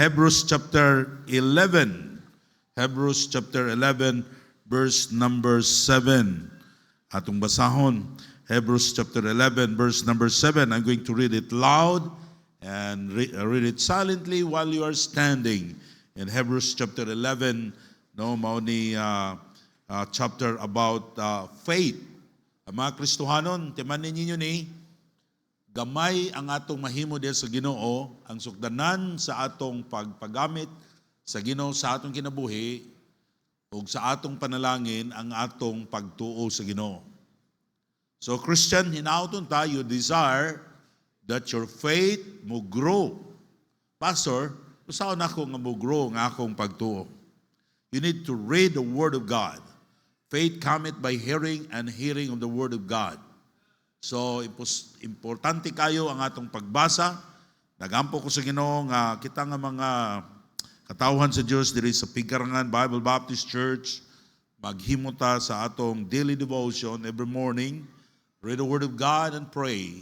Hebrews chapter 11. Hebrews chapter 11, verse number 7. Atong basahon, Hebrews chapter 11, verse number 7. I'm going to read it loud and read it silently while you are standing. In Hebrews chapter 11, no, mao ni chapter about faith. Ang mga Kristohanon, timanin ninyo ni, gamay ang atong mahimo diya sa Ginoo, ang sukdanan sa atong pagpagamit sa Ginoo sa atong kinabuhi ug sa atong panalangin ang atong pagtuo sa Ginoo. So Christian, hinaauton ta, you desire that your faith mo grow. Pastor, usaon ako nga mo grow nga akong pagtuo. You need to read the Word of God. Faith cometh by hearing, and hearing of the Word of God. So, importante kayo ang atong pagbasa. Nagampo ko sa Ginoo nga kita nga mga katawhan sa Dios diri sa Pigarangan Bible Baptist Church, maghimota sa atong daily devotion every morning. Read the Word of God and pray.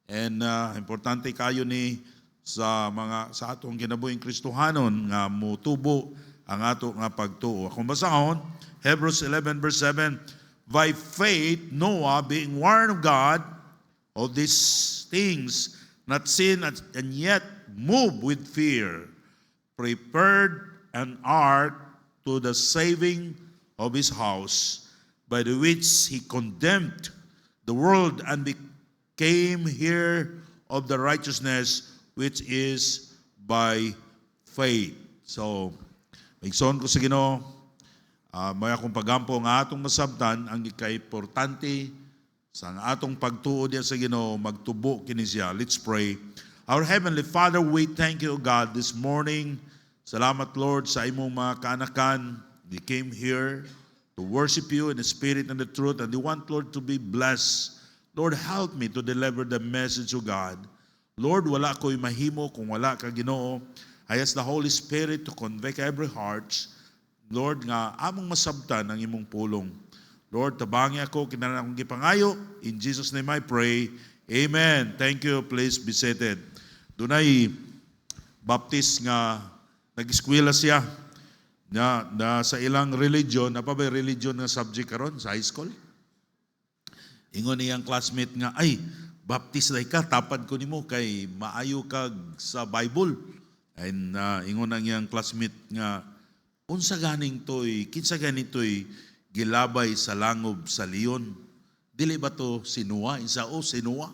And importante kayo ni sa atong kinabuhing Kristohanon nga mutubo ang ato nga pagtuo. Kung basahon, Hebrews 11 verse 7, by faith Noah, being warned of God of these things not seen and yet moved with fear, prepared an ark to the saving of his house, by the which he condemned the world and became heir of the righteousness which is by faith. So, igsoon ko sa Ginoo, may akong pagampo nga atong masabtan ang ika-importante sa atong pagtuo diya sa Ginoo, magtubo kini siya. Let's pray. Our Heavenly Father, we thank you, God, this morning. Salamat, Lord, sa imong mga kaanakan. They came here to worship you in the spirit and the truth, and they want, Lord, to be blessed. Lord, help me to deliver the message of God. Lord, wala ko'y mahimo kung wala ka, Ginoo. I ask the Holy Spirit to convict every heart. Lord, nga among masabtan ang imong pulong. Lord, tabangi ako, kinahanglan akong gipangayo. In Jesus' name I pray. Amen. Thank you. Please be seated. Dunay Baptist nga nag-eskwela siya na sa ilang religion, apa ba religion nga subject karon sa high school? Ingon niyang classmate nga, ay, Baptist day ka, tapad ko nimo kay maayo kag sa Bible. And ingon ang iyang classmate nga, unsa ganing toy, kinsa ganitoy gilabay sa langob sa leon? Dili ba to si Noah? Isao si Noah?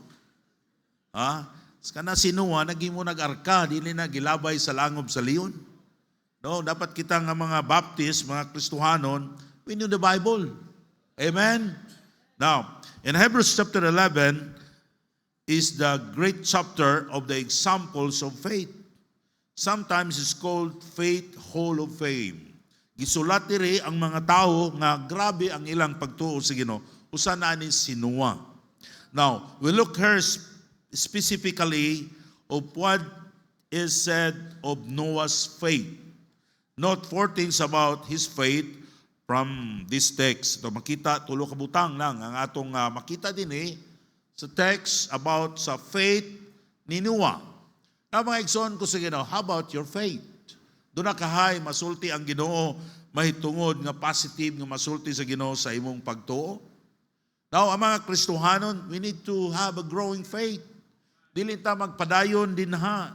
Ha? Kana si Noah, naging mo nag-arka, dili na gilabay sa langob sa leon. No, dapat kita nga mga Baptist, mga Kristohanon, we know the Bible. Amen? Now, in Hebrews chapter 11 is the great chapter of the examples of faith. Sometimes it's called Faith Hall of Fame. Gisulat diri ang mga tao nga grabe ang ilang pagtuo sa Ginoo. Usa na ni si Noah. Now, we look here specifically of what is said of Noah's faith. Note 4 things about his faith from this text. Ito makita, tulo ka butang lang ang atong makita din sa text about sa faith ni Noah. Na mga igsoon ko sa Ginoo, how about your faith? Doon na kahay, masulti ang Ginoo, mahitungod nga positive nga masulti sa Ginoo sa imong pagtuo. Now, ang mga Kristohanon, we need to have a growing faith. Dili ta magpadayon din ha.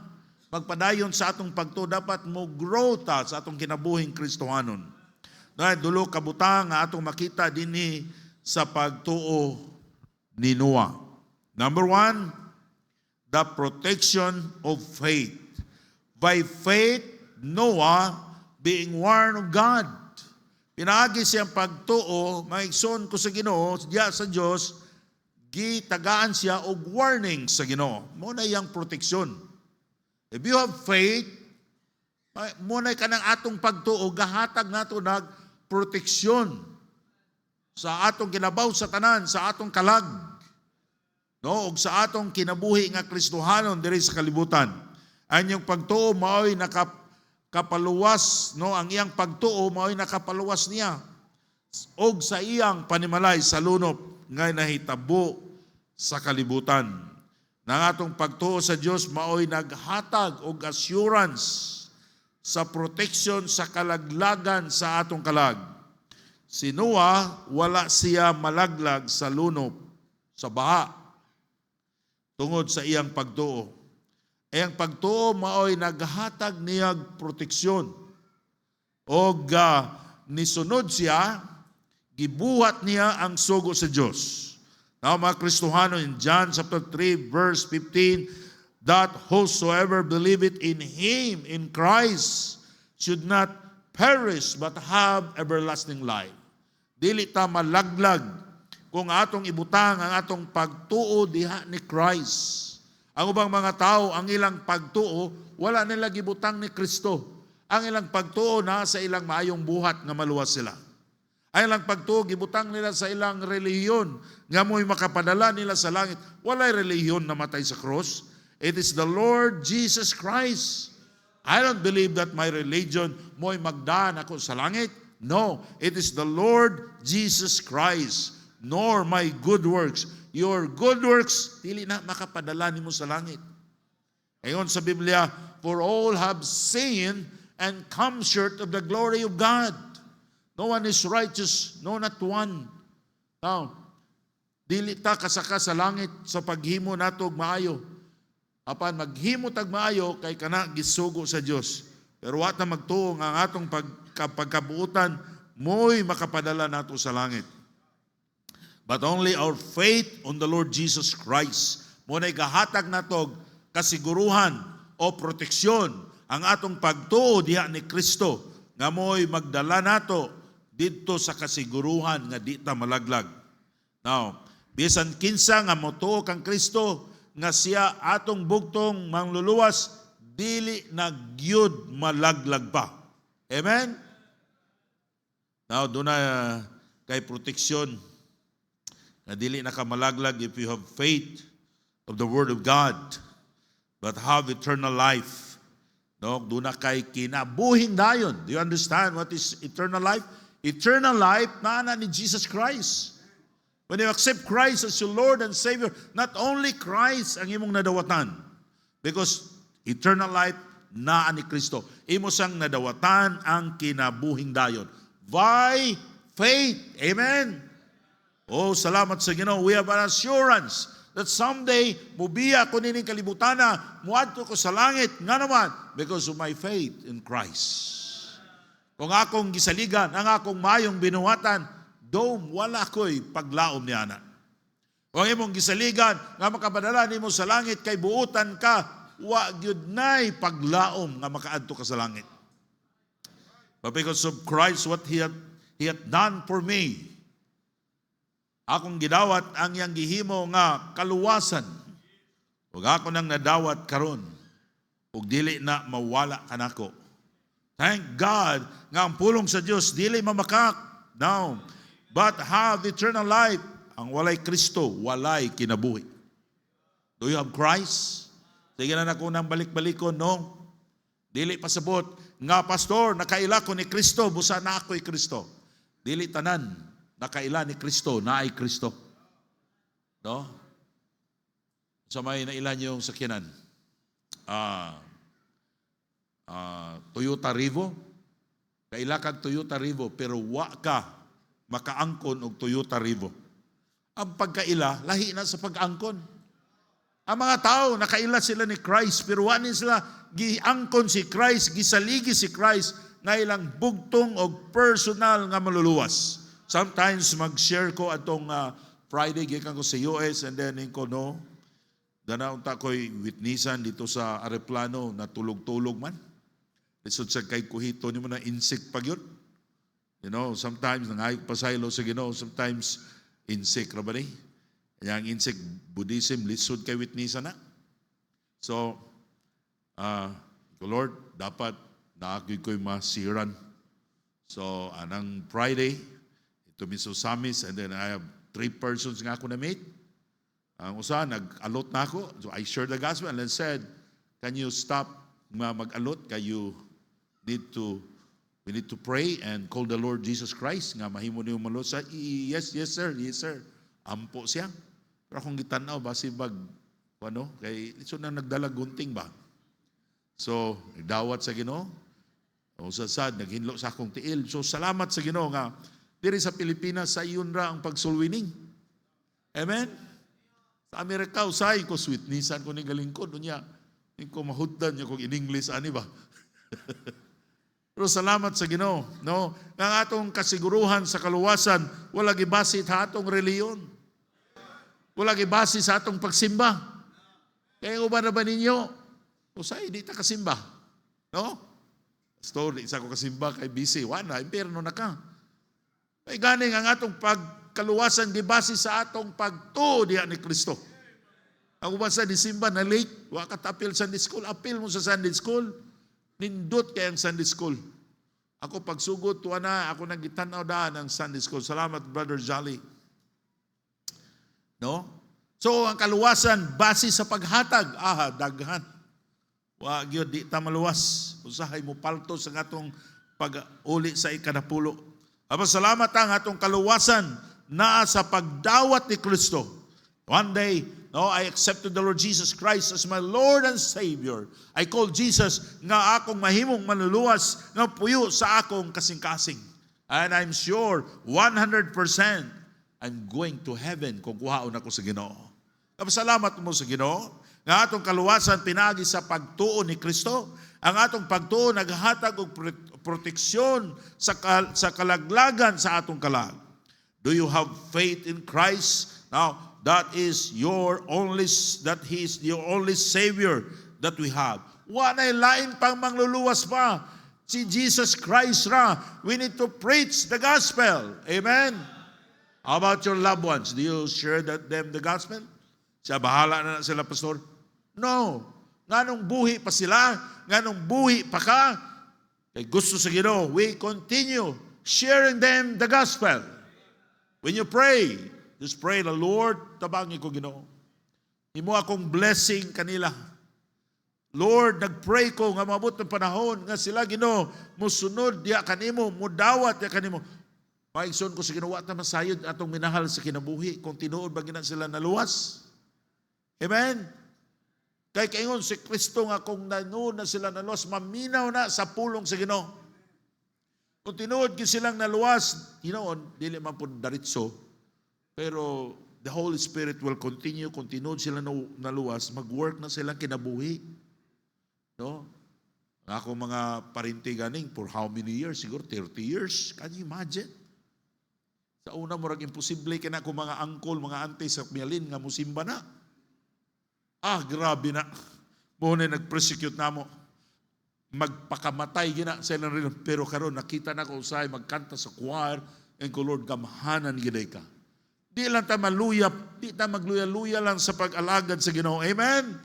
Magpadayon sa atong pagtuo, dapat mo grow ta sa atong kinabuhing Kristohanon. Dahil dulo kabutang nga atong makita din sa pagtuo ni Noah. Number 1, the protection of faith. By faith, Noah, being warned of God. Pinaagi siyang pagtuo, maigsoon ko sa Ginoo, diya sa Dios, gitagaan siya og warning sa Ginoo. Muna iyang proteksyon. If you have faith, muna ka ng atong pagtuo, gahatag nato nag proteksyon sa atong kinabaw sa tanan, sa atong kalag. No, ug sa atong kinabuhi nga Kristohanon diri sa kalibutan. Anyong pagtuo mao'y nakapaluwas, no, ang iyang pagtuo mao'y nakapaluwas niya. Og sa iyang panimalay sa lunop ngay nahitabo sa kalibutan. Nang atong pagtuo sa Dios mao'y naghatag og assurance sa protection sa kalaglagan sa atong kalag. Si Noah, wala siya malaglag sa lunop, sa baha, tungod sa iyang pagtuo. Iyang pagtuo maoy naghatag niyag proteksyon. O nisunod siya, gibuhat niya ang sugo sa Diyos. Now mga Kristohano, in John chapter 3 verse 15, that whosoever believeth in Him, in Christ, should not perish but have everlasting life. Dili ta malaglag kung atong ibutang ang atong pagtuo diha ni Christ. Ang ubang mga tao, ang ilang pagtuo, wala nila gibutang ni Kristo. Ang ilang pagtuo na sa ilang maayong buhat nga maluwas sila. Ang ilang pagtuo, gibutang nila sa ilang relihiyon nga mo'y makapadala nila sa langit. Walay relihiyon na matay sa cross. It is the Lord Jesus Christ. I don't believe that my religion mo'y magdaan ako sa langit. No, it is the Lord Jesus Christ, nor my good works. Your good works, dili na makapadala nimo sa langit. Ayon sa Biblia, for all have sinned and come short of the glory of God. No one is righteous, no not one. Now, dili ta kasaka sa langit sa paghimo nato og maayo. Apan maghimo tag maayo kay kana gisugo sa Dios. Pero wa ta magtuo nga ang atong pagkabuutan mo'y makapadala nato sa langit. But only our faith on the Lord Jesus Christ mo na'y gahatag natog kasiguruhan o proteksyon ang atong pagtuo diha ni Kristo nga mo'y magdala nato didto sa kasiguruhan nga di ta malaglag. Now, bisan kinsa nga motuo kang Kristo nga siya atong bugtong mangluluwas, dili na gyud malaglag pa. Amen? Now, doon na kay proteksyon na dili na ka malaglag if you have faith of the Word of God, but have eternal life. No, doon na kay kinabuhing dayon. Do you understand what is eternal life? Eternal life na ni Jesus Christ. When you accept Christ as your Lord and Savior, not only Christ ang imong nadawatan, because eternal life na ni Kristo. Imo sang nadawatan ang kinabuhing dayon. By faith. Amen? Oh, salamat sa Ginoo. We have an assurance that someday, mubiya ko nining kalibutana, muadto ko sa langit, nga naman, because of my faith in Christ. Kung akong gisaligan, ang akong mayong binuhatan, dome, wala ko'y paglaom niya na. Kung imong gisaligan, nga makapadala nimo sa langit, kay buutan ka, wa gyud nay paglaom nga makaadto ka sa langit. But because of Christ, what He had done for me, akong gidawat ang iyang gihimo nga kaluwasan. Ug ako nang nadawat karon, ug dili na mawala kanako. Thank God nga ang pulong sa Dios dili mamakak. Now, but have eternal life. Ang walay Kristo, walay kinabuhi. Do you have Christ? Sige na nako nang balik-balikon, no? Dili pasabot nga pastor, nakaila ko ni Kristo, busa na ako'y Kristo. Dili tanan nakaila ni Kristo, na ay Kristo. No? So may nailan yung sakyanan. Toyota Revo. Kaila kag Toyota Revo, pero wa ka makaangkon og Toyota Revo. Ang pagkaila, lahi na sa pag-angkon. Ang mga tao, nakaila sila ni Christ, pero wa ni sila giangkon si Christ, gisaligi si Christ, nga ilang bugtong og personal nga maluluwas. Sometimes mag-share ko atong Friday, gikan ko sa US, and then ko no, danaunta ko'y witnessan dito sa aeroplano na tulog-tulog man. Lisod sa kay kuhito ni mo na insect pag yun. You know, sometimes nangayog pasaylo sa Ginoo, sometimes insect ra ba ni? Yang insect Buddhism, lisod kay witnessan na. So, Lord, dapat naakoy ko'y masiran. So, anang Friday, to Miss Osamis, and then I have 3 persons nga ako na-meet. Ang usa, nag-alot na ako. So I shared the gospel and then said, can you stop mag-alot? We need to pray and call the Lord Jesus Christ. Nga mahimo niyo malot sa, yes sir. Ampo siya. Pero akong gitanaw, basi kay iso na nagdala gunting ba? So, dawat sa Ginoo. O sad naghinlo sa akong tiil. So salamat sa Ginoo nga diri sa Pilipinas sa iyon ra ang pagsulwining. Amen? Sa Amerika, usay ko sweetnessan ko ni galingkod. Unya, ko mahutdan niya kung in English, ani ba? Pero salamat sa Ginoo, no? Nga atong kasiguruhan sa kaluwasan, wala gibase sa atong reliyon. Wala gibase sa atong pagsimba. Kaya uban na ba ninyo? Usay, di ta kasimba. No? Story, isa ko kasimba kay busy. Wala, impyerno na ka. Ay ganing ang atong pagkaluwasan gibase sa atong pagtuo diha ni Kristo. Ang uban sa Disimba na late, wa ka apil Sunday school, apil mo sa Sunday school, nindot kay ang Sunday school. Ako pagsugod tuwa na, ako nagitanaw daan ang Sunday school. Salamat Brother Jolly. No? So ang kaluwasan base sa paghatag, daghan. Wa gyud di ta maluwas. Usahay mo palto sa atong pag-uli sa ikanapulo. Aba salamat ang atong kaluwasan naa sa pagdawat ni Kristo. One day, no, I accepted the Lord Jesus Christ as my Lord and Savior. I call Jesus nga akong mahimong manluluwas nga puyo sa akong kasing-kasing. And I'm sure 100% I'm going to heaven kung kuhaon ako sa Ginoo. Salamat mo sa Ginoo nga atong kaluwasan pinagi sa pagtuo ni Kristo. Ang atong pagtuo naghatag og proteksyon sa kalaglagan sa atong kalag. Do you have faith in Christ? Now, that is your only Savior that we have. Wa na lain pang mangluluwas pa. Si Jesus Christ ra. We need to preach the gospel. Amen? How about your loved ones? Do you share them the gospel? Siya bahala na sila, pastor? No. Nganong buhi pa sila? Nganong buhi pa ka? Kay gusto sa Ginoo, we continue sharing them the gospel. When you pray, just pray, the Lord, tabangi ko Ginoo. Imo akong blessing kanila. Lord, nagpray ko nga mabot ng panahon nga sila Ginoo, musunod diya kanimo, mudawat diya kanimo. Maigsoon ko sa Ginoo, at masayod atong minahal sa kinabuhi kung tinuod ba gina sila naluwas. Amen? Kaya kaingon si Kristo nga kung nanood na sila naluwas, maminaw na sa pulong sa Ginoo. Kung tinuod silang naluwas, hinoon, dili man po daritso, pero the Holy Spirit will continue, kung tinuod sila naluwas, mag-work na silang kinabuhi. No? Ako mga parinti ganing, for how many years? Siguro 30 years. Can you imagine? Sa una mo rag imposible kina ko mga angkol, mga auntie sa Mialin nga musimba na. Grabe na. Muna nag-persecute na mo. Magpakamatay gina sa ilang rin. Pero karon nakita na ko usay magkanta sa choir and ko Lord gamhanan giday ka. Di lang ta maluya, di ta magluya-luya lang sa pag-alagad sa Ginoo. Amen?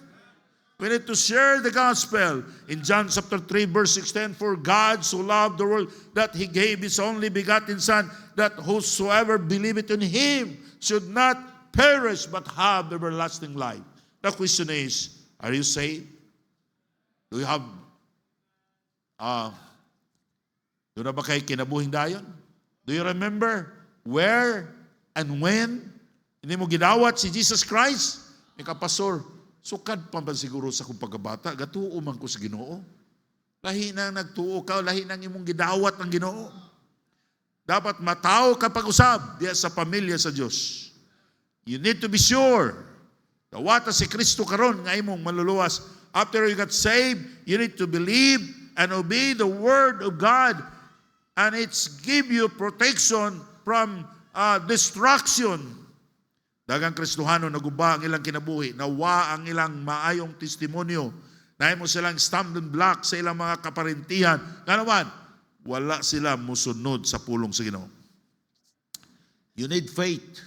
We need to share the gospel. In John chapter 3 verse 16, for God so loved the world that He gave His only begotten Son, that whosoever believeth in Him should not perish but have everlasting life. The question is, are you saved? Do you have, do na ba kayo kinabuhing dayon? Do you remember where and when hindi mo gidawat si Jesus Christ? Ika pastor, sukad pa ba siguro sa kong pagkabata? Gatuo man ko sa Ginoo. Lahi na nagtuo ka, lahi nang imong gidawat ng Ginoo. Dapat matao ka pag-usab diya sa pamilya sa Diyos. You need to be sure. Dawata si Kristo karon nga imong maluluwas. After you got saved, you need to believe and obey the Word of God. And it's give you protection from destruction. Dagang Kristohano naguba ang ilang kinabuhi, nawa ang ilang maayong testimonyo, na mo silang stumbling block sa ilang mga kaparintihan. Nga naman, wala sila musunod sa pulong sa Ginoo. You need faith.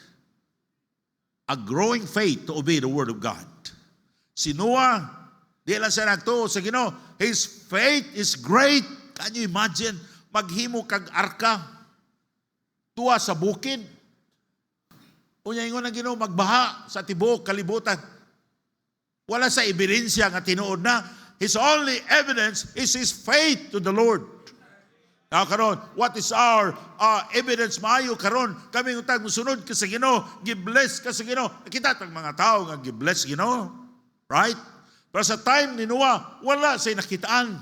A growing faith to obey the Word of God. Si Noah, di lang siya nagtuo sa Ginoo. His faith is great. Can you imagine? Maghimo kag arka. Tuwa sa bukid. Unya ingon ang Ginoo magbaha sa tibuok kalibutan. Wala sa ebidensya nga tinuod na. His only evidence is his faith to the Lord. Now karon, what is our evidence maayo karon? Kami utang musunod ka sa Ginoo, gi-bless ka sa Ginoo. Kita tang mga tao nga gi-bless Ginoo. Right? Pero sa time ni Noah, wala say nakitaan.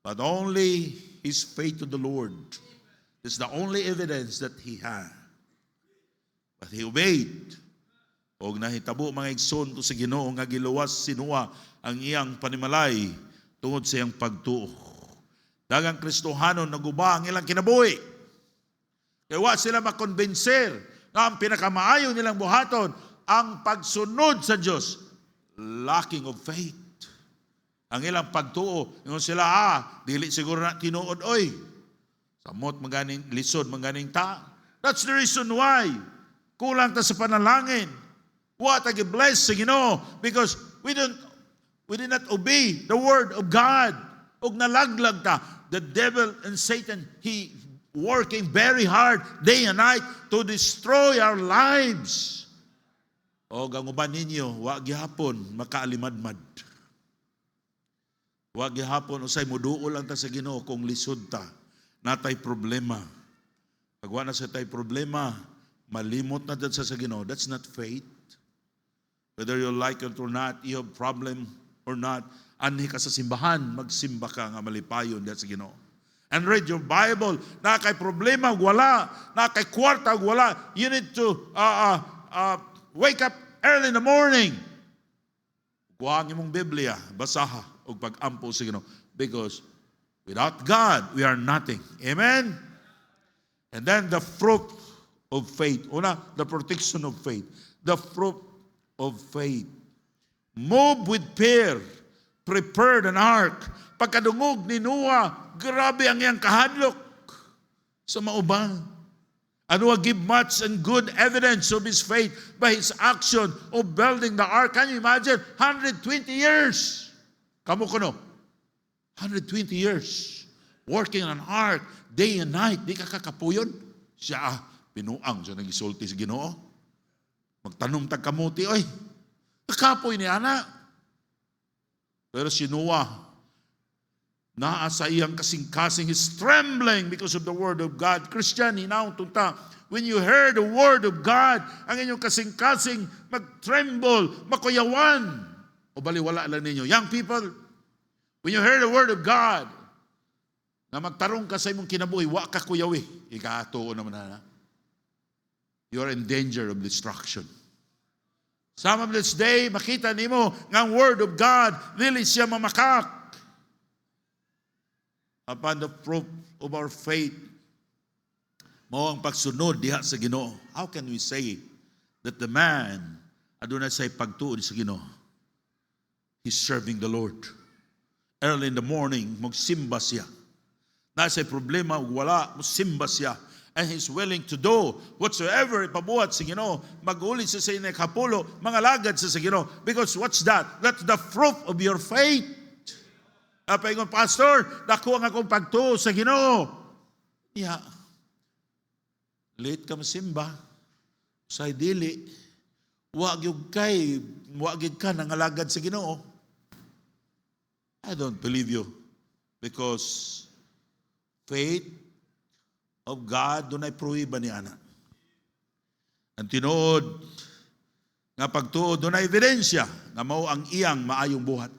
but only his faith to the Lord. It's the only evidence that he had. But he obeyed. Og nahitabo mga igsoon to sa Ginoo nga giluwas sinuwa ang iyang panimalay tungod sa iyang pagtuo. Dagang Kristohanon naguba ang ilang kinabuhi. Kaya wa sila makonbenser na ang pinakamaayo nilang buhaton ang pagsunod sa Diyos. Lacking of faith. Ang ilang pagtuo, yung sila, dili siguro na tinuod, oy. Samot maganing lisod, maganing ta. That's the reason why. Kulang ta sa panalangin. What a bless sa Ginoo because we did not obey the word of God. Og nalaglag ta. The devil and Satan, he working very hard day and night to destroy our lives. O ang uban ninyo, wa gihapon makaalimadmad. Wa gihapon usay moduol lang ta sa Ginoo kung lisod ta. Natay problema. Pag wa na sa tay problema, malimot na dyan sa Ginoo. That's not faith. Whether you like it or not, you have problem or not, anhi ka sa simbahan, magsimba ka nga malipayon dyan sa Ginoo. And read your Bible. Na kay problema, wala. Na kay kwarta, wala. You need to wake up early in the morning. Kuhaan imong Biblia, basaha, o pag-ampo sa Ginoo. Because without God, we are nothing. Amen? And then the fruit of faith. Una, the protection of faith. The fruit of faith. Move with fear. Prepared an ark. Pagkadungog ni Noah, grabe ang iyang kahadlok sa maubang. And Noah give much and good evidence of his faith by his action of building the ark. Can you imagine? 120 years. Kamu kuno? 120 years. Working on an ark, day and night. Di ka kakapuyon. Siya, pinuang siya nagisulti sa Ginoo. Magtanom tag kamuti, oy. Kakapoy ni ana. Pero si Noah, naa sa iyang kasing-kasing, is trembling because of the word of God. Christian, hinaw tunta, when you hear the word of God, ang inyong kasing-kasing mag-tremble, makuyawan. O baliwala lang ninyo. Young people, when you hear the word of God, na magtarong ka sa imong kinabuhi, wa ka kuyawi. Ikatuo naman na. You are in danger of destruction. Some of this day, makita nimo nga ang word of God, dili siya mamakak. Upon the proof of our faith, mao ang pagsunod diha sa Ginoo. How can we say that the man adunay say pagtuon sa Ginoo? He's serving the Lord. Early in the morning, magsimba siya. Nasa problema, wala, magsimba siya. And he's willing to do whatsoever ipabuhat sa Ginoo. Mag-uli siya sa inakapulo, mga lagad sa Ginoo. Because what's that? That's the fruit of your faith. Paingon, Pastor, dako ang akong pagtuo sa Ginoo. Yeah. Late ka masimba. Say dili. Wag yung ka nangalagad sa Ginoo. I don't believe you. Because faith of God dunay pruhiba ni ana. Ang tinuod nga pagtuo dunay ebidensya nga mao ang iyang maayong buhat.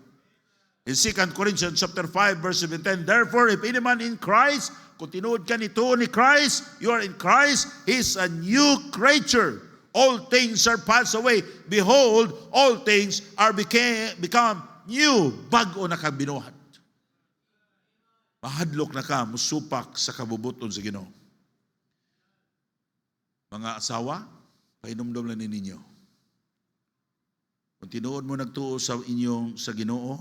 In 2 Corinthians chapter 5 verse 17, therefore if any man in Christ, kung tinuod ka ni tuo ni Christ, you are in Christ, he is a new creature. All things are passed away. Behold, all things are become new. Bago na kang binuhat. Mahadlok na ka, musupak sa kabubuton sa Ginoo. Mga asawa, painumdum lang ninyo. Kung tinuod mo nagtuo sa inyong sa Ginoo,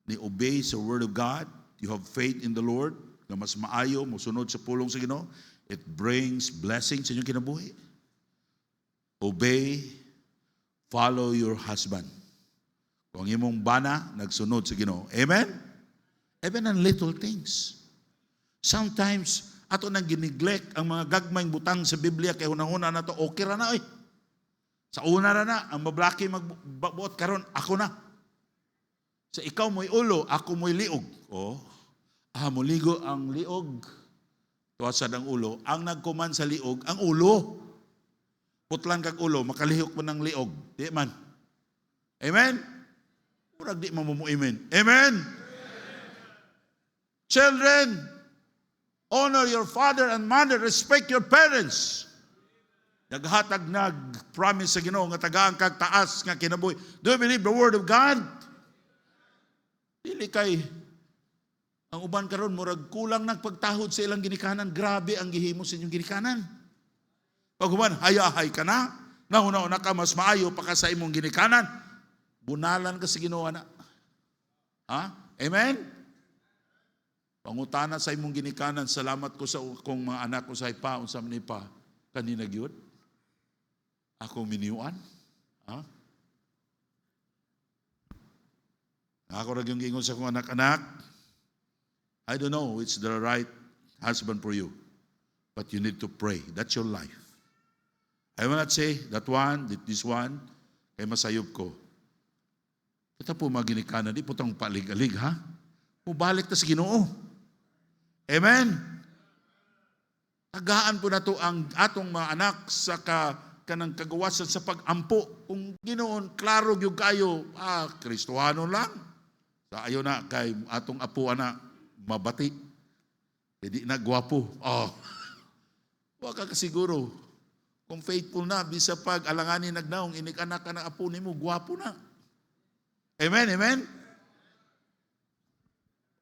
ni obey sa word of God, you have faith in the Lord, na mas maayo, musunod sa pulong sa Ginoo, it brings blessings sa inyong kinabuhi. Obey, follow your husband. Kung imong bana, nagsunod sa Ginoo. Amen? Even on little things. Sometimes, ato nang giniglek ang mga gagmayng butang sa Biblia kay hunahuna na to, okay ra na oy. Sa una ra na, ang mablaki magbuot karon, ako na. Sa ikaw mo'y ulo, ako mo'y liog. Oh, mo ligo ang liog. Tuwasad ang ulo. Ang nagkuman sa liog, ang ulo. Putlang kag ulo, makalihok mo ng liog. Di man. Amen? Murag di mamumuimin. Amen? Children, honor your father and mother, respect your parents. Naghatag nag-promise sa Ginoo nga tagaan kag taas nga kinabuhi. Do you believe the word of God? Dili kay ang uban karon murag kulang nagpagtahod sa ilang ginikanan. Grabe ang gihimo sa inyong ginikanan. Pag human, hayahay ka na, nauna-una ka, mas maayo pa ka sa imong ginikanan, bunalan ka sa Ginoo na. Ha? Amen? Pangutana sa imong ginikanan, salamat ko sa kong mga anak ko sa ipa, unsa man pa, kanina gyud. Ako miniuan. Ha? Ako rin yung gingon sa kong anak-anak, I don't know it's the right husband for you, but you need to pray. That's your life. I will not say that one, this one, kay masayop ko. Ito po mga ginikanan, di po itong palig-alig, ha? Mubalik ta sa Ginoo. Amen? Tagaan po na to ang atong mga anak sa kanang kagawasan sa pag-ampo. Kung Ginoon, klaro yung kayo, Kristohano lang. Sa ayo na, kay atong apo na, mabati. Hindi na gwapo. Huwag ka kasiguro. Kung faithful na, bisa pag alanganin nagnaong, inik-anak ka ng apo ni mo, gwapo na. Amen, amen?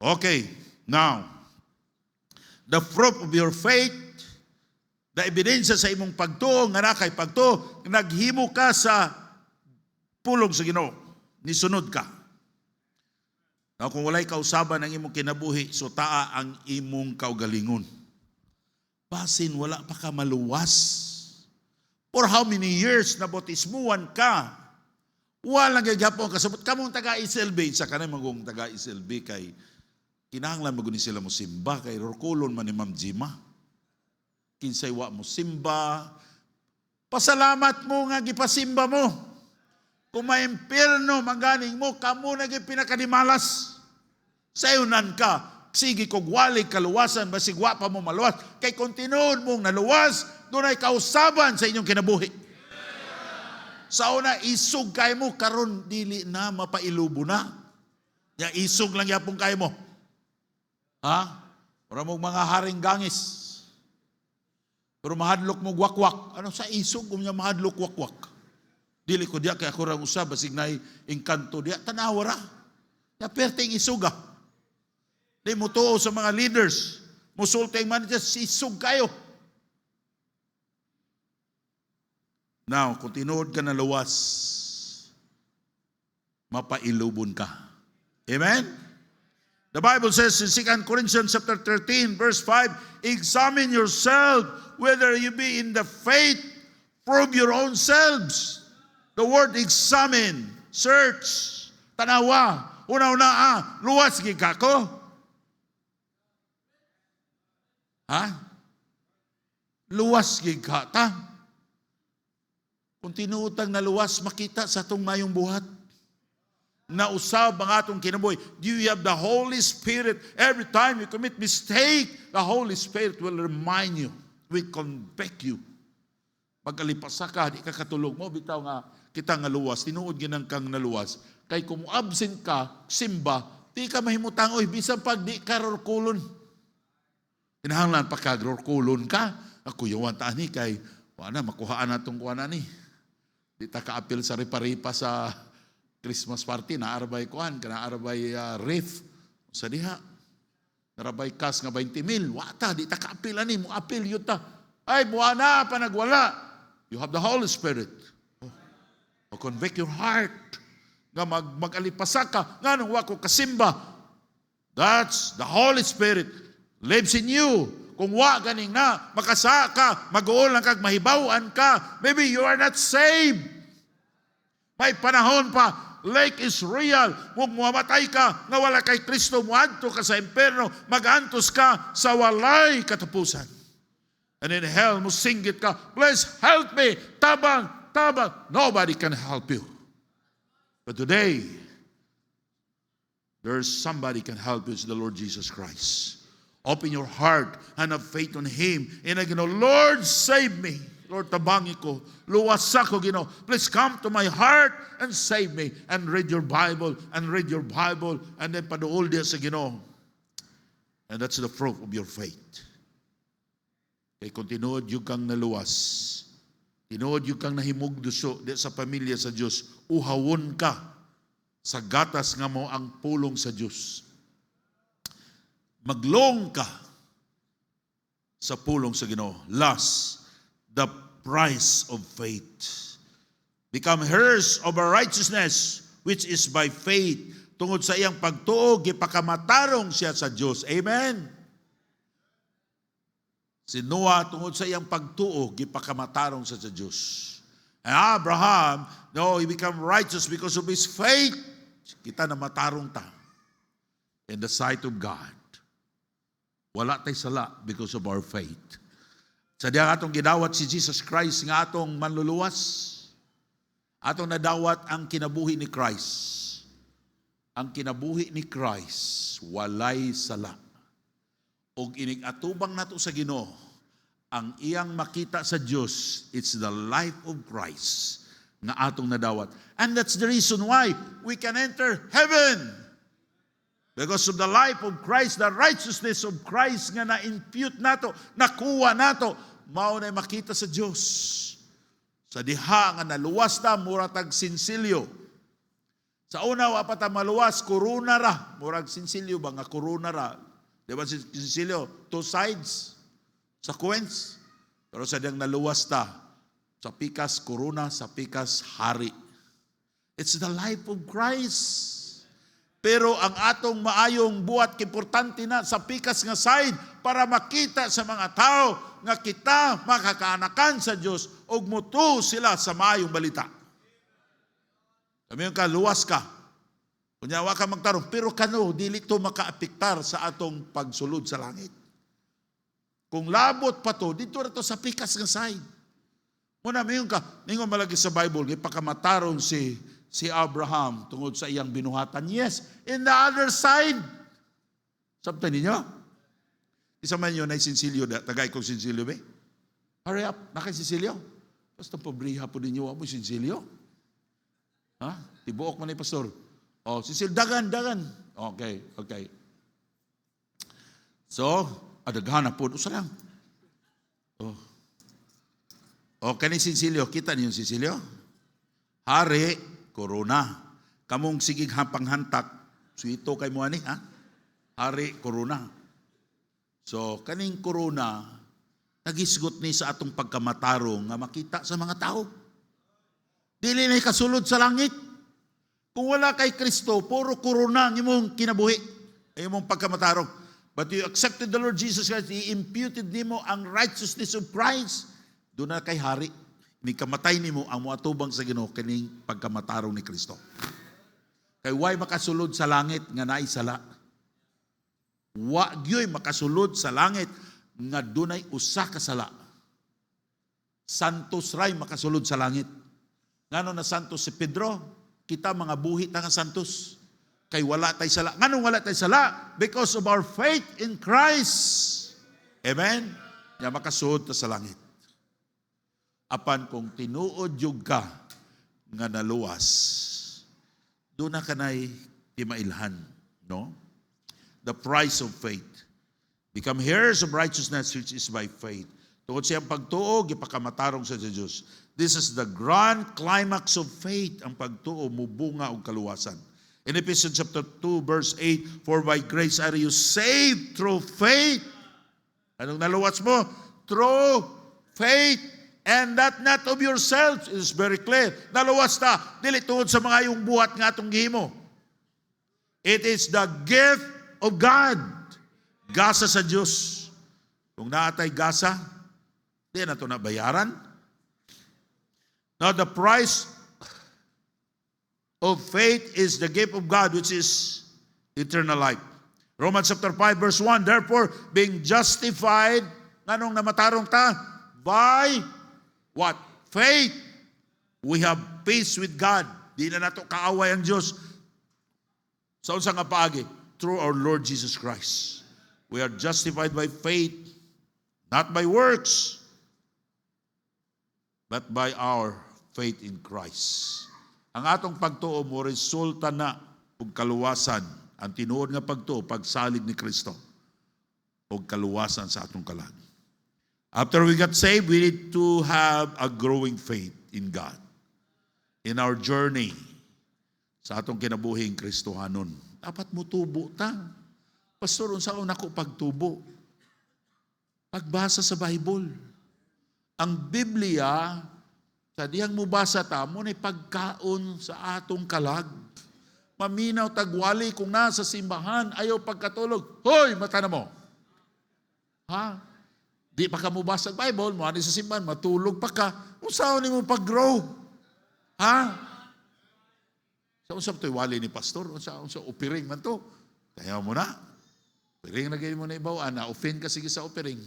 Okay, now, the fruit of your faith, the ebidensya sa imong pagtuo, nga na kay pagtuo, naghimo ka sa pulong sa Ginoo, nisunod ka. Now, kung walay kausaban ang imong kinabuhi, so taa ang imong kaugalingon. Basin, wala pa ka maluwas. For how many years na botismuan ka, walang gagapon kasabot. Kamong taga-SLB, sa kanay magong taga-SLB kay kinahanglan magunin sila mo simba, kay rokulon man ni Ma'am Jima. Kinsay wa mo simba. Pasalamat mo nga gipasimba mo. Kung may impyerno, maganing mo, kamo na pinakadimalas. Sayunan ka, sige kog wali kaluwasan, basig wa pa mo maluwas. Kay kung tinuod mong naluwas, doon ay kausaban sa inyong kinabuhi. Sa una, isog kayo mo, karon dili na mapailubo na. Ya isog lang yapong kayo mo. Ha? Para mong mga haring gangis. Pero mahadlok mo wakwak. Ano sa isog, kung niya mahadlok wakwak. Dili ko diya kaya ako rang usab basig nay engkanto diya tanawa ra. Ya perting isuga. Di mo tuo sa mga leaders. Musulteng man diya isug kayo. Now, kung tinuod ka na luwas, mapailubon ka. Amen? The Bible says in 2 Corinthians chapter 13 verse 5, examine yourself whether you be in the faith, prove your own selves. The word examine, search, tanawa, una-una, luwas gid ka ko. Ha? Luwas gid ka ta. Kung tinuotang na luwas, makita sa atong mayong buhat. Nausab ang atong kinabuhi. Do you have the Holy Spirit? Every time you commit mistake, the Holy Spirit will remind you, will convict you. Pag-alipasa ka, di ka katulog mo, bitaw nga, kita nga luwas, tinuod ginang kang naluwas. Kay kung absent ka, simba, di ka mahimutang, oy, bisan pag di ka rorkulon. Kinahanglan pa ka, rorkulon ka. Ako yawan taan ni, kay, wala, makuhaan na itong kuhaan ni. Di ta ka-apil sa ripa-ripa sa Christmas party, naarabay kuhaan, naarabay riff, sa diha. Narabay kas nga 20,000, wata, di ta ka-apil ani, mo apil yun ta. Ay, buwan na, panagwala. You have the Holy Spirit. Convict your heart. Nga mag-alipasa ka. Nga nung wako kasimba. That's the Holy Spirit lives in you. Kung wa ganing na, makasa ka, mag-uol lang kag mahibawan ka, maybe you are not saved. May panahon pa, like is real. Kung mamatay ka, nga wala kay Kristo, muadto ka sa impyerno, mag-antos ka sa walay katapusan. And in hell, musinggit ka, please help me, tabang, nobody can help you. But today, there's somebody can help you. It's the Lord Jesus Christ. Open your heart and have faith on Him. And again, Lord, save me. Lord, tabangi ko. Luwasa ko, Ginoo. Please come to my heart and save me. And read your Bible, and read your Bible, and then paduol diya sa Ginoo. And that's the fruit of your faith. Kay kung tinuod yung kang naluwas, tinuod yung kang nahimugduso di sa pamilya sa Diyos, uhawon ka sa gatas nga mo ang pulong sa Diyos. Maglong ka sa pulong sa Ginoo. Last, the price of faith. Become heirs of our righteousness, which is by faith. Tungod sa iyang pagtuo, gipakamatarong siya sa Diyos. Amen? Si Noah, tungod sa iyang pagtuo, gipakamatarong siya sa Diyos. And Abraham, no, he became righteous because of his faith. Kita na matarong ta in the sight of God. Wala tay sala because of our faith. Sa diya atong gidawat si Jesus Christ nga atong manluluwas, atong nadawat ang kinabuhi ni Christ. Ang kinabuhi ni Christ, walay sala. Og inig-atubang nato sa Ginoo, ang iyang makita sa Dios, it's the life of Christ nga atong nadawat. And that's the reason why we can enter heaven. Because of the life of Christ, the righteousness of Christ nga na-impute nato, nakuha nato, mao na makita sa Dios. Sa diha nga naluwas ta, mura tag sinsilyo. Sa una, wapat ta maluwas, korona ra. Murag sinsilyo ba nga korona ra? Di ba sinsilyo? Two sides sa coins. Pero sa diyang naluwas ta, sa pikas korona, sa pikas hari. It's the life of Christ. Pero ang atong maayong buhat, importante na sa pikas nga side para makita sa mga tao nga kita makakaanakan sa Diyos o muto sila sa maayong balita. Sabi ka, luwas ka. Kunyawa ka magtarong, pero kano, dili to makaapektar sa atong pagsulod sa langit. Kung labot pa to, dito na to sa pikas nga side. Muna, mayon ka, ningon malagi sa Bible, ipakamatarong si Abraham tungod sa iyang binuhatan. Yes, in the other side. Sabta ninyo? Isa man yun ay sinsilyo, tagay kong sinsilyo ba? Hurry up, nakay sinsilyo? Basta pobriha po ninyo, mo sinsilyo? Ha? Tibuok man ni pastor. Oh, sisil, dagan. Okay. So, adaghan na po. Usa lang. Oh. O, kaning sinsilyo. Kita niyo yung sinsilyo? Hari, korona. Kamong sigig hampang-hantak. Suito kay mo ani, ha? Hari, korona. So, kaning korona, nagisgot ni sa atong pagkamatarong nga makita sa mga tao. Dili na kasulod sa langit. Kung wala kay Kristo, puro korona ang imong kinabuhi, ang imong pagkamatarong. But you accepted the Lord Jesus Christ, He imputed nimo ang righteousness of Christ. Doon na kay hari, ni kamatay nimo ang muatubang sa Ginoo kining pagkamatarong ni Kristo. Kay way makasulod sa langit nga naay sala. Wa gyoy makasulod sa langit nga dunay usa ka sala. Santos ray makasulod sa langit. Ngano na santos si Pedro? Kita mga buhi nga santos. Kay wala tay sala. Ngano wala tay sala? Because of our faith in Christ. Amen? Nga makasuod ta sa langit. Apan kung tinuod yung ka nga naluwas, doon na kanay timailhan. No? The price of faith. Become heirs of righteousness which is by faith. Tungod siyang pagtuo, gipakamatarong sa Diyos. This is the grand climax of faith, ang pagtuo, mubunga o kaluwasan. In Ephesians chapter 2, verse 8, for by grace are you saved through faith. Anong naluwas mo? Through faith. And that not of yourselves. It is very clear. Naluwas ta, dili tungod sa mga yung buhat nga atong gihimo. It is the gift of God. Gasa sa Diyos. Kung naatay gasa, di na ito nabayaran. Now the price of faith is the gift of God, which is eternal life. Romans chapter 5 verse 1, therefore being justified, nganong namatarong ta? By what? Faith. We have peace with God. Di na nato kaaway ang Diyos. Sa unsang nga paagi? Through our Lord Jesus Christ. We are justified by faith, not by works, but by our faith in Christ. Ang atong pagtuo mo resulta na og kaluwasan. Ang tinuod nga pagtuo, pagsalig ni Kristo. o kaluwasan sa atong kalag. After we got saved, we need to have a growing faith in God. In our journey sa atong kinabuhing Kristohanon. Dapat mo tubo ta. Pastor, unsaon ako pagtubo? Pagbasa sa Bible. Ang Biblia, sa diyang mubasa ta, mo na pagkaon sa atong kalag. Maminaw tagwali kung nasa simbahan, ayaw pagkatulog. Hoy, mata na mo. Ha? Di pa ka mubasa sa Bible, mo ani sa simbahan, matulog pa ka. Unsaon ni mo pag-grow? Ha? Sa usap to'y wali ni pastor, unsa upiring man to. Kaya mo na. Upiring na gayon mo na ibaw, na-offend ka sige sa upiring.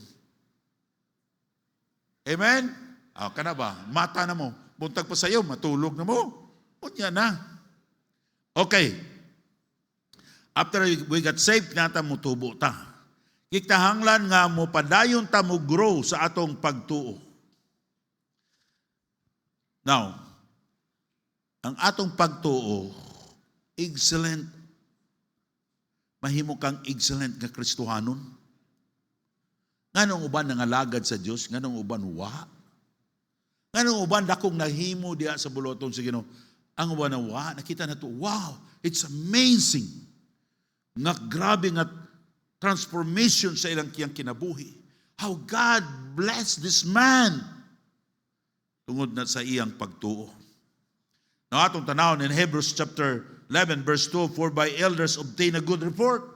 Amen? Ka na ba? Mata na mo. Buntag pa sa'yo, matulog na mo. Unya na. Okay. After we got saved, nata mo tubo ta. Kiktahanglan nga mo padayon ta mo grow sa atong pagtuo. Now, ang atong pagtuo, excellent. Mahimo kang excellent nga Kristohanon. Nganong uban nangalagad sa Dios, nganong uban wa. Nganong uban dakong nahimo diha sa buloton sa Ginoo. Ang uban na wa, nakita na to, wow, it's amazing. Nga grabe nga transformation sa ilang kiyang kinabuhi. How God blessed this man tungod na sa iyang pagtuo. Now, atong tanawon in Hebrews chapter 11, verse 2, for by elders obtain a good report.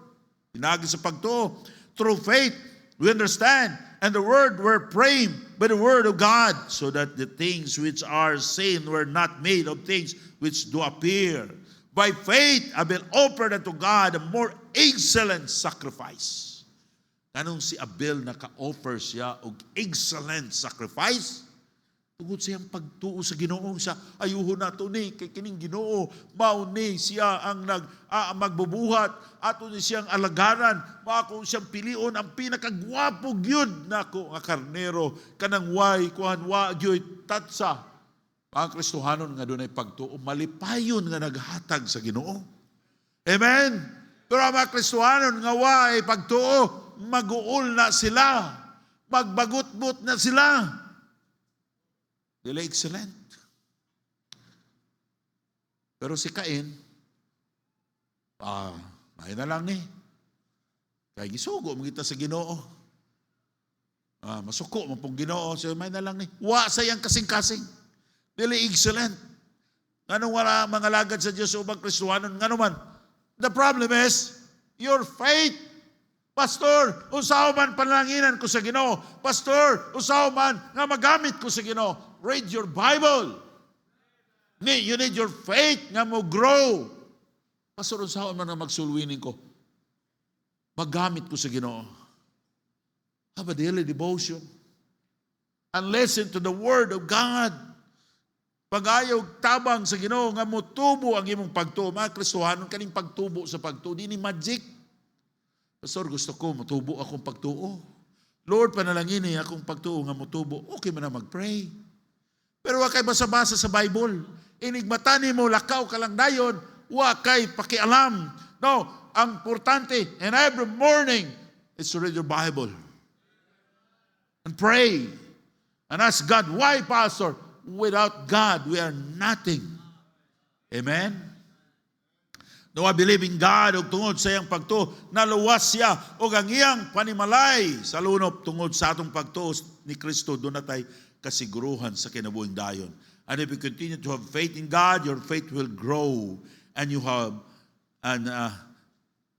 Pinagi sa pagtuo. Through faith, we understand, and the word were framed by the word of God, so that the things which are seen were not made of things which do appear. By faith, Abel offered unto God a more excellent sacrifice. Kanong si Abel naka-offer siya og excellent sacrifice? Tungod siyang pagtuo sa Ginoo siya, ayuho na to ni, kay kining Ginoo, mao ni siya ang magbubuhat, ato ni siyang alagaran, mao siyang pilion, ang pinakagwapo gyud nako nga karnero, kanang way, kuhan wa gyud tatsa. Ang Kristohanon nga dunay pagtuo, malipayon nga naghatag sa Ginoo. Amen? Pero ang mga Kristohanon nga way pagtuo, maguol na sila, magbagut-but na sila. Dili excellent. Pero si Cain, may na lang ni. Kaya gisugo mo kita sa Ginoo. Masuko mo pong Ginoo, so may na lang ni. Wa sayang kasing-kasing. Dili excellent. Nganong wala mga lagad sa Diyos o ubang Kristohanon? Ngano man? The problem is, your faith. Pastor, usaw man panlanginan ko sa Ginoo. Pastor, usaw man nga magamit ko sa Ginoo. Read your Bible. You need your faith nga mo grow. Pastor, usaw man nga magsulwining ko. Magamit ko sa Ginoo. Have a daily devotion. And listen to the Word of God. Pag-ayaw tabang sa Ginoo nga mo tubo ang imong pagtuo. Mga Kristohanon, kaning pagtubo sa pagtuo. Di ni magic. Pastor, gusto ko, matubo akong pagtuo. Lord, panalangin niya akong pagtuo nga mutubo. Okay man na mag-pray. Pero wa kay basa-basa sa Bible. Inigmatani mo, lakaw ka lang dayon, wa kay pakialam. No, ang importante, and every morning, is to read your Bible. And pray. And ask God, why, Pastor? Without God, we are nothing. Amen? No, I believe in God ug tungod sa iyang pagtuo, naluwas siya ug ang iyang panimalay sa lunop tungod sa atong pagtuo ni Kristo, doon natay kasiguruhan sa kinabuhing dayon. And if you continue to have faith in God, your faith will grow and you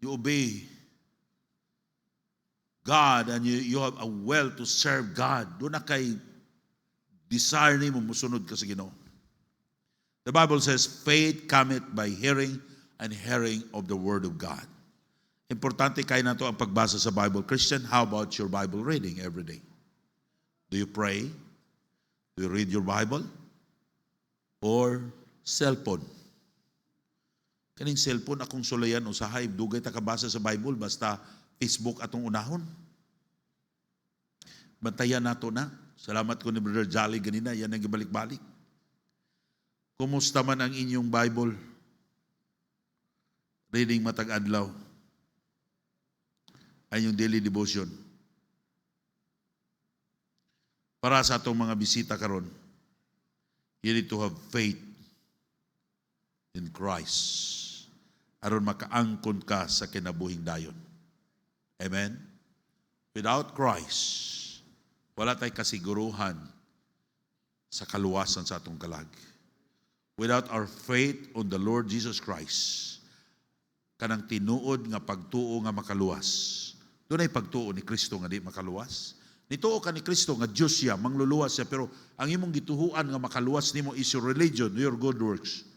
obey God and you have a will to serve God. Doon na kay desire ni mo musunod ka sa Ginoo. The Bible says, faith cometh by hearing and hearing of the Word of God. Importante kayo na to ang pagbasa sa Bible. Christian, how about your Bible reading every day? Do you pray? Do you read your Bible? Or cellphone? Kaning cellphone akong sulayan usahay, dugay ta kabasa sa Bible, basta Facebook atong unahon. Bantayan nato na. Salamat ko ni Brother Jolly ganina, yan ang gibalik-balik. Kumusta man ang inyong Bible? Reading matag adlaw. ay yung daily devotion. Para sa atong mga bisita karon, you need to have faith in Christ aron makaangkon ka sa kinabuhing dayon. Amen? Without Christ, wala tay kasiguruhan sa kaluwasan sa atong kalag. Without our faith on the Lord Jesus Christ, kanang tinuod nga pagtuo nga makaluwas. Doon ay pagtuo ni Kristo nga di makaluwas. Nituo ka ni Kristo nga Diyos siya, mangluluwas siya, pero ang imong gituhuan nga makaluwas nimo is your religion, your good works.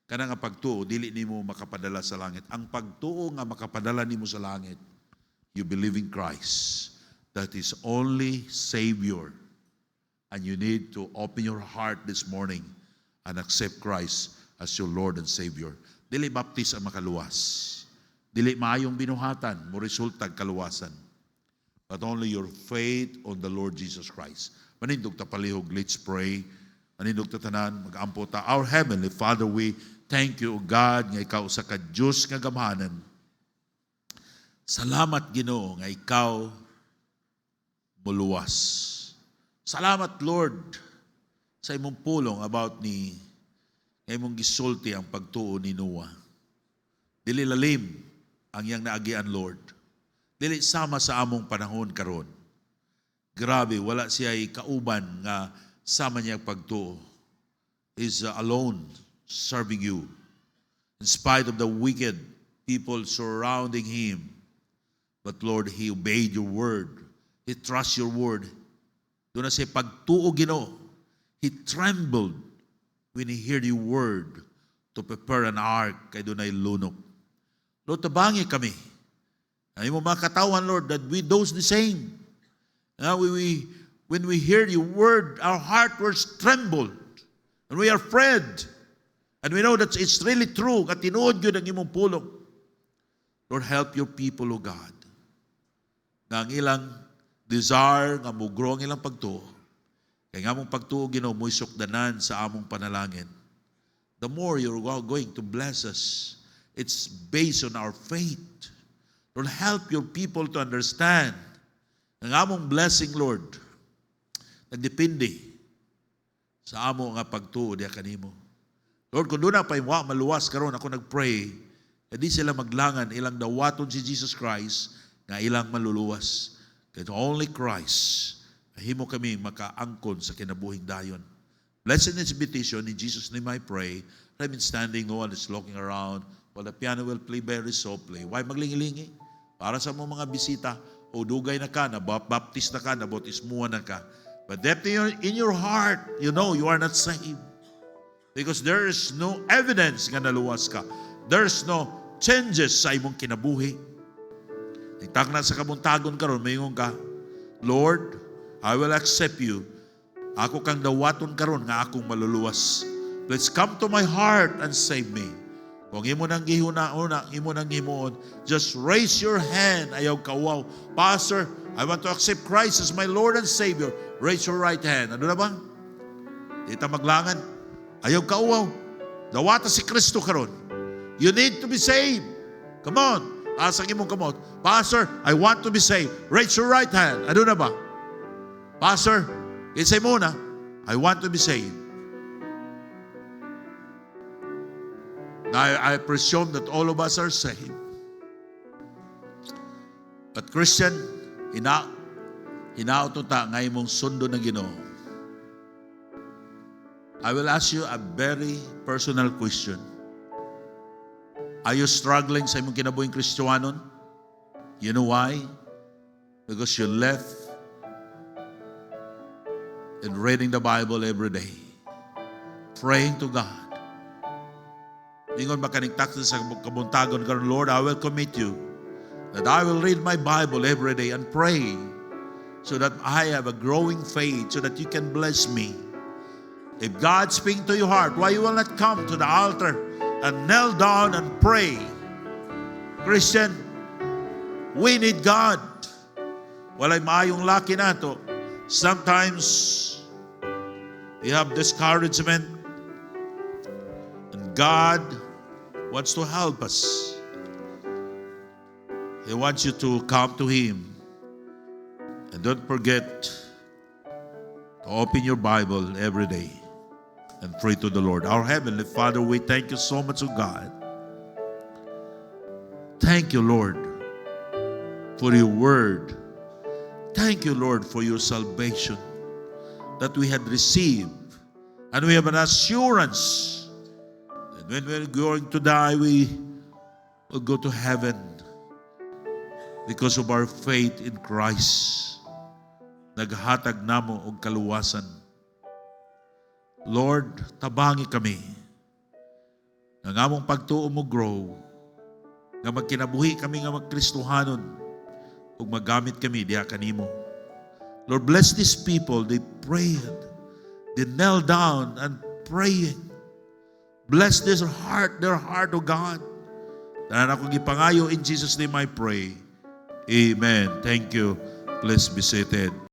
Kanang nga pagtuo, dili nimo makapadala sa langit. Ang pagtuo nga makapadala nimo sa langit, you believe in Christ. That is only Savior. And you need to open your heart this morning and accept Christ as your Lord and Savior. Dili baptis ang makaluwas. Dili maayong binuhatan, mo resultag kaluwasan. But only your faith on the Lord Jesus Christ. Manindog ta palihog, let's pray. Manindog ta tanan, mag-ampo ta. Our Heavenly Father, we thank you, O God, nga ikaw sa ka-Diyos nga gamahanan. Salamat, Ginoo, nga ikaw muluwas. Salamat, Lord, sa imong pulong about ni nga imong gisulti ang pagtuo ni Noah. Dili lalim ang iyang naagian, Lord. Dili sama sa among panahon karon. Grabe, wala siya kauban nga sama niya pagtuo. Is alone serving you. In spite of the wicked people surrounding him. But Lord, he obeyed your word. He trusted your word. Doon na siya pagtuo, Ginoo. He trembled when he heard your word to prepare an ark kay doon ay lunok. Lord, tabangi kami. Ay mo makatawan, Lord, that we those the same. When we hear your word, our heart was trembled. And we are afraid. And we know that it's really true. At tinuod yun ang imong pulong. Lord, help your people, O God. Na ang ilang desire, nga mugro ang ilang pagtuo. Kaya nga mong pagtuo, Ginoo, mo'y sukdanan sa among panalangin. The more you're going to bless us, it's based on our faith. Lord, help your people to understand ang among blessing, Lord, nagdepende sa amo nga pagtuo diya kanimo. Lord, kung doon na pa maluwas karon ako nagpray, hindi sila maglangan ilang dawaton si Jesus Christ nga ilang maluluwas. Kaya only Christ, himo kami makaangkon sa kinabuhing dayon. Blessed is petition, in Jesus' name I pray. I've been standing, no one is looking around, while the piano will play very softly. Why maglingilingi? Para sa mga bisita, o dugay na ka, baptist na ka, bautismuhan na ka. But deep in your heart, you know you are not saved. Because there is no evidence nga naluwas ka. There is no changes sa imong kinabuhi. Itag na sa kabuntagon karon, mayingon ka, Lord, I will accept you. Ako kang dawaton karon nga akong maluluwas. Please come to my heart and save me. Kung imo nang gihuna-una, imo nang himuon, just raise your hand. Ayaw kawaw. Pastor, I want to accept Christ as my Lord and Savior. Raise your right hand. Ano na ba? Dita maglangan. Ayaw kawaw. Dawata si Kristo karon. You need to be saved. Come on. Asang imong kamot. Pastor, I want to be saved. Raise your right hand. Ano na ba? Pastor, isay muna. I want to be saved. Now, I presume that all of us are saved. But Christian, hinauto ta nga imong sundo na Ginoo. I will ask you a very personal question. Are you struggling sa imong kinabuhing Kristiyanon? You know why? Because you left and reading the Bible every day. Praying to God. Ingon makaniktak sa kabuntagon karon, Lord, I will commit you that I will read my Bible every day and pray so that I have a growing faith so that you can bless me. If God speaks to your heart, why you will not come to the altar and kneel down and pray? Christian, we need God. Walay maayong laki nato. Sometimes we have discouragement. God wants to help us. He wants you to come to Him. And don't forget to open your Bible every day and pray to the Lord. Our Heavenly Father, we thank you so much, oh God. Thank you, Lord, for your word. Thank you, Lord, for your salvation that we had received. And we have an assurance that when we're going to die, we will go to heaven because of our faith in Christ. Naghatag namo og kaluwasan. Lord, tabangi kami. Nga among pagtuo mo grow. Nga magkinabuhi kami nga magkristohanon ug magamit kami diha kanimo. Lord, bless these people. They prayed. They knelt down and praying. Bless their heart, O God. Tanan akong ipangayo in Jesus' name I pray. Amen. Thank you. Please be seated.